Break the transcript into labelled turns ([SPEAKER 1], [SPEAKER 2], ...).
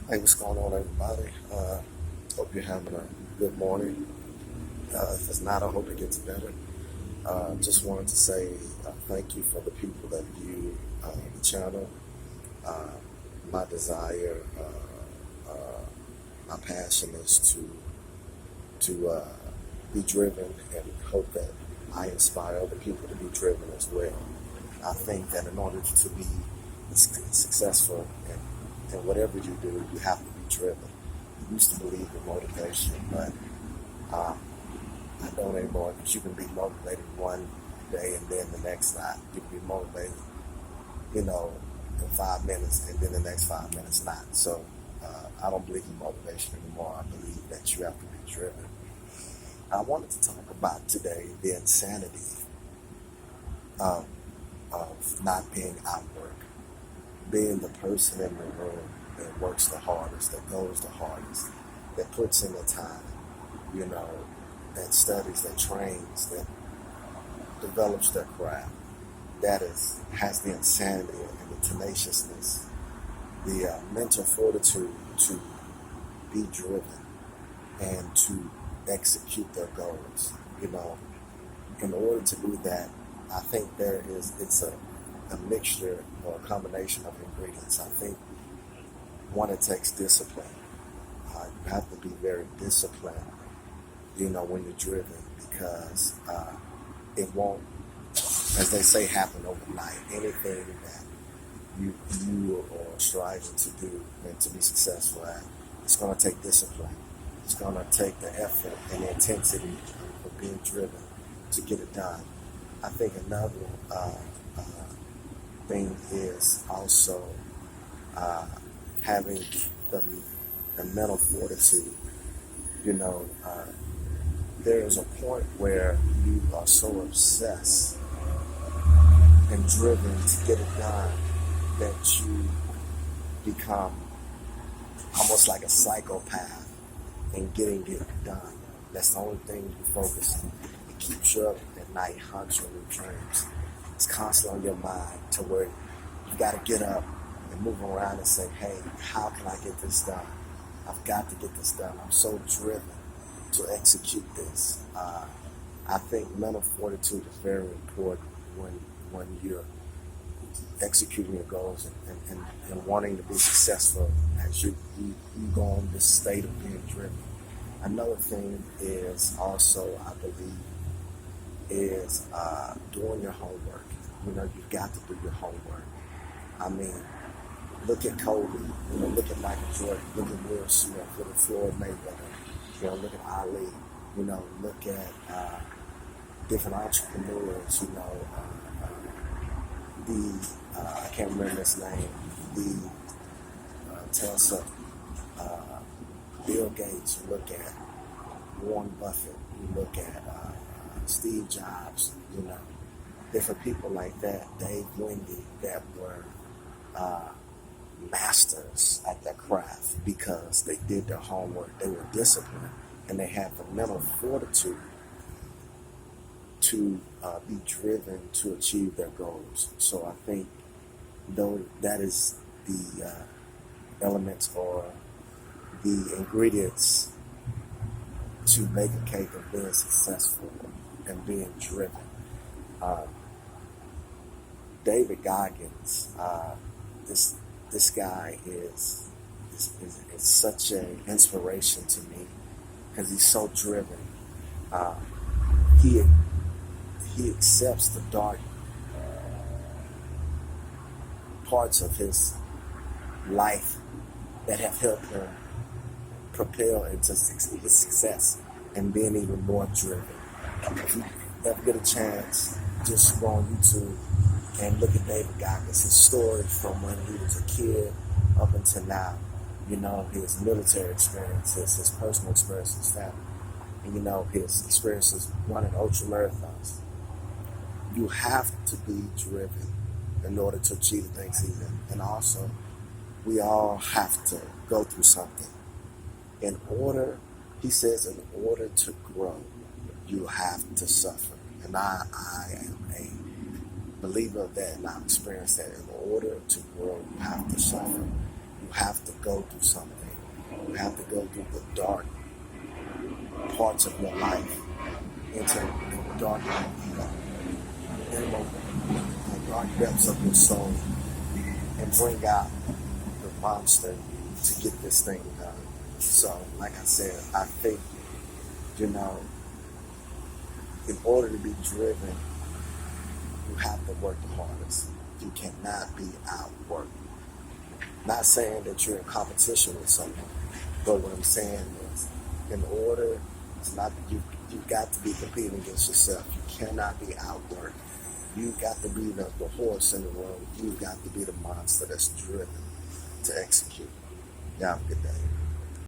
[SPEAKER 1] Hey, what's going on, everybody? Hope you're having a good morning. If it's not, I hope it gets better. Just wanted to say thank you for the people that view the channel. Uh, my desire, my passion is to be driven and hope that I inspire other people to be driven as well. I think that in order to be successful in whatever you do, you have to be driven. I used to believe in motivation, but uh, I don't anymore because you can be motivated one day and then the next not. You can be motivated, you know, in 5 minutes and then the next 5 minutes not. So I don't believe in motivation anymore. I believe that you have to be driven. I wanted to talk about today the insanity of, of not being at work, being the person in the room that works the hardest, that goes the hardest, that puts in the time, you know, that studies, that trains, that develops their craft, that has the insanity and the tenaciousness, the mental fortitude to be driven and to execute their goals. You know, in order to do that, I think it's a mixture or a combination of ingredients. I think one, it takes discipline. You have to be very disciplined, you know, when you're driven because it won't, as they say, happen overnight. Anything that you are striving to do and to be successful at, it's going to take discipline. It's going to take the effort and the intensity of being driven to get it done. I think another uh, thing is also uh, having the, the mental fortitude. You know, there is a point where you are so obsessed and driven to get it done that you become almost like a psychopath in getting it done. That's the only thing you focus on. It keeps you up at night, haunts you in your dreams. It's constantly on your mind to where you got to get up and move around and say, hey, how can I get this done? I've got to get this done. I'm so driven to execute this. I think mental fortitude is very important when you're executing your goals and wanting to be successful as you go on this state of being driven. Another thing is also, I believe, is doing your homework. You know, you've got to do your homework. I mean, look at Kobe, you know, look at Michael Jordan, look at Will Smith, look at Floyd Mayweather, you know, look at Ali, you know, look at different entrepreneurs, you know, I can't remember his name, the Tesla, Bill Gates, you look at Warren Buffett, you look at Steve Jobs, you know, different people like that, Dave Wendy, that were masters at their craft because they did their homework, they were disciplined, and they had the mental fortitude to be driven to achieve their goals. So I think though that is the elements or the ingredients to make a cake of being successful and being driven. Uh, David Goggins, this guy is such an inspiration to me because he's so driven. Uh, he he accepts the dark parts of his life that have helped him propel into his success and being even more driven. If you ever get a chance, just go on YouTube and look at David Goggins, his story from when he was a kid up until now. You know, his military experiences, his personal experiences, his family, and you know, his experiences running ultra marathons. You have to be driven in order to achieve the things he did. And also, we all have to go through something. In order, he says, in order to grow, you have to suffer. And I am a believer of that, and I've experienced that. In order to grow, you have to suffer. You have to go through something. You have to go through the dark parts of your life, into the dark, the dark depths of your soul, and bring out the monster to get this thing done. So, like I said, I think, in order to be driven, you have to work the hardest. You cannot be outworked. Not saying that you're in competition with someone, but what I'm saying is, in order to not, you've got to be competing against yourself. You cannot be outworked. You've got to be the horse in the room. You've got to be the monster that's driven to execute. Y'all have a good day.